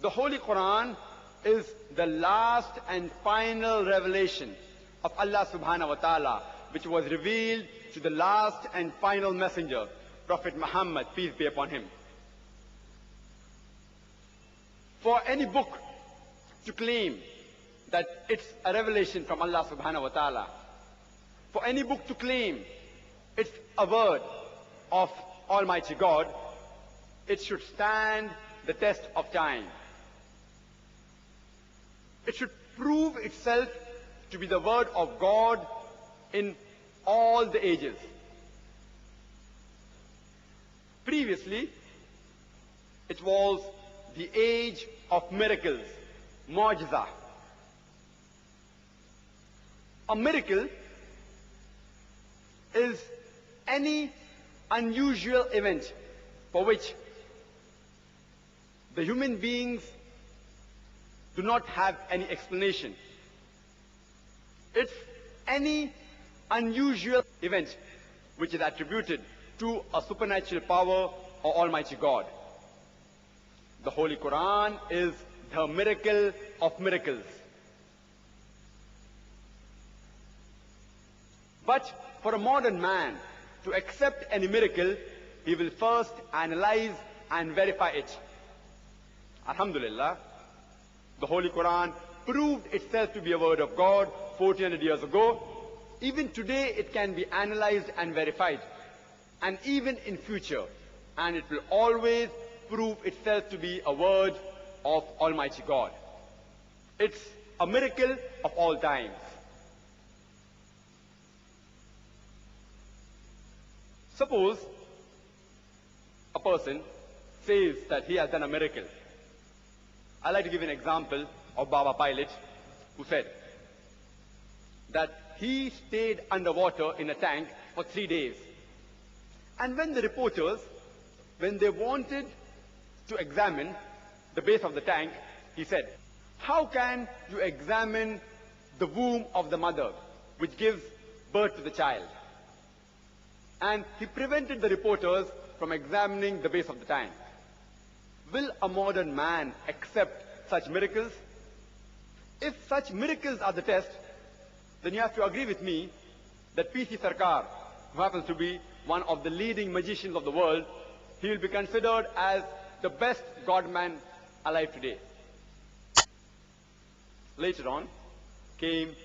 The Holy Quran is the last and final revelation of Allah subhanahu wa ta'ala, which was revealed to the last and final messenger, Prophet Muhammad, peace be upon him. For any book to claim that it's a revelation from Allah subhanahu wa ta'ala, for any book to claim it's a word of Almighty God, it should stand the test of time. It should prove itself to be the word of God in all the ages. Previously, it was the age of miracles, mu'jiza. A miracle is any unusual event for which the human beings do not have any explanation. It's any unusual event which is attributed to a supernatural power or Almighty God. The Holy Quran is the miracle of miracles. But for a modern man to accept any miracle, he will first analyze and verify it. Alhamdulillah, the Holy Quran proved itself to be a word of God 1400 years ago. Even today it can be analyzed and verified, and even in future, and it will always prove itself to be a word of Almighty God. It's a miracle of all times. Suppose a person says that he has done a miracle. I'd like to give an example of Baba Pilot, who said that he stayed underwater in a tank for 3 days. And when the reporters, when they wanted to examine the base of the tank, he said, "How can you examine the womb of the mother, which gives birth to the child?" And he prevented the reporters from examining the base of the tank. Will a modern man accept such miracles? If such miracles are the test, then you have to agree with me that P.C. Sarkar, who happens to be one of the leading magicians of the world, he will be considered as the best God-man alive today. Later on came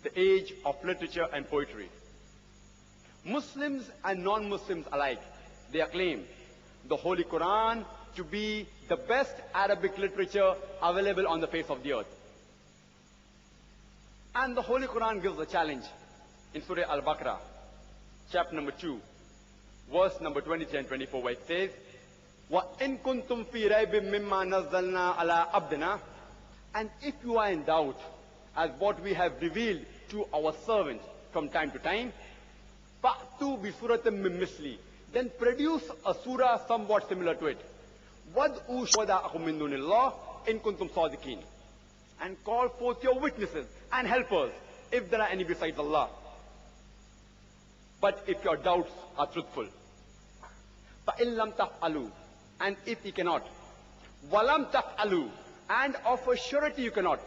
the age of literature and poetry. Muslims and non-Muslims alike, they acclaim the Holy Quran to be the best Arabic literature available on the face of the earth. And the Holy Quran gives a challenge in Surah Al-Baqarah, chapter number 2, verse number 23 and 24, where it says, وَإِن كُنْتُمْ فِي رَيْبٍ مِّمَّا نَزَّلْنَا عَلَىٰ عَبْدِنَا. And if you are in doubt as what we have revealed to our servant from time to time, فَأْتُوا بِسُورَةٍ مِّن مِّثْلِهِ. Then produce a surah somewhat similar to it. وَادْعُوا شُهَدَاءَكُم مِّن دُونِ اللَّهِ إِن كُنتُمْ صَادِقِينَ. And call forth your witnesses and helpers if there are any besides Allah. But if your doubts are truthful. فَإِن لَمْ تَفْعَلُوا. And if you cannot. وَلَمْ تَفْعَلُوا. And of a surety you cannot.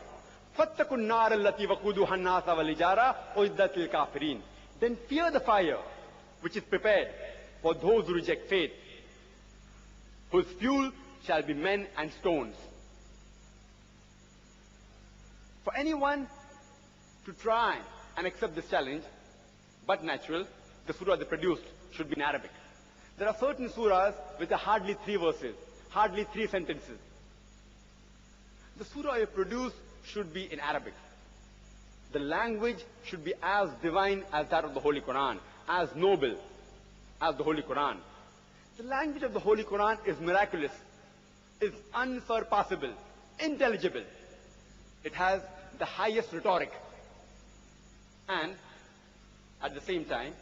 فَاتَّقُوا النَّارَ الَّتِي وَقُودُهَا النَّاسَ وَالْحِجَارَةُ أُعِدَّتْ لِلْكَافِرِينَ. Then fear the fire which is prepared for those who reject faith, whose fuel shall be men and stones. For anyone to try and accept this challenge, but natural, the surah they produced should be in Arabic. There are certain surahs with hardly 3 verses, hardly 3 sentences. The surah you produce should be in Arabic. The language should be as divine as that of the Holy Quran, as noble as the Holy Quran. The language of the Holy Quran is miraculous, is unsurpassable, intelligible. It has the highest rhetoric. And at the same time,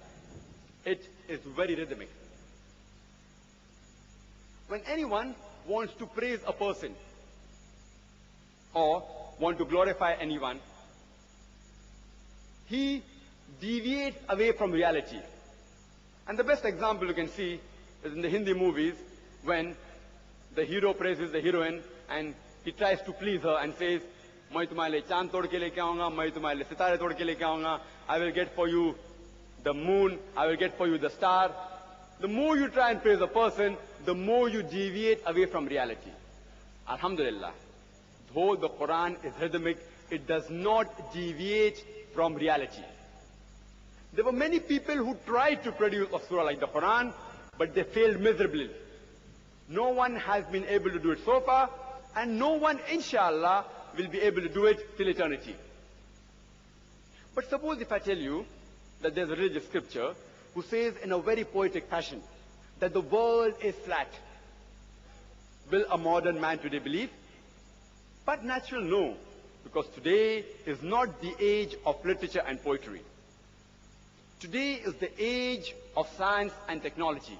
it is very rhythmic. When anyone wants to praise a person or want to glorify anyone, he deviates away from reality. And the best example you can see is in the Hindi movies, when the hero praises the heroine and he tries to please her and says, मैं तुम्हारे लिए चांद तोड़ के लेके आऊंगा, मैं तुम्हारे लिए सितारे तोड़ के लेके आऊंगा, I will get for you the moon, I will get for you the star. The more you try and praise a person, the more you deviate away from reality. Alhamdulillah, though the Quran is rhythmic, it does not deviate from reality. There were many people who tried to produce a surah like the Quran, but they failed miserably. No one has been able to do it so far, and no one, inshallah, will be able to do it till eternity. But suppose if I tell you that there's a religious scripture who says in a very poetic fashion that the world is flat. Will a modern man today believe? But natural, no, because today is not the age of literature and poetry. Today is the age of science and technology.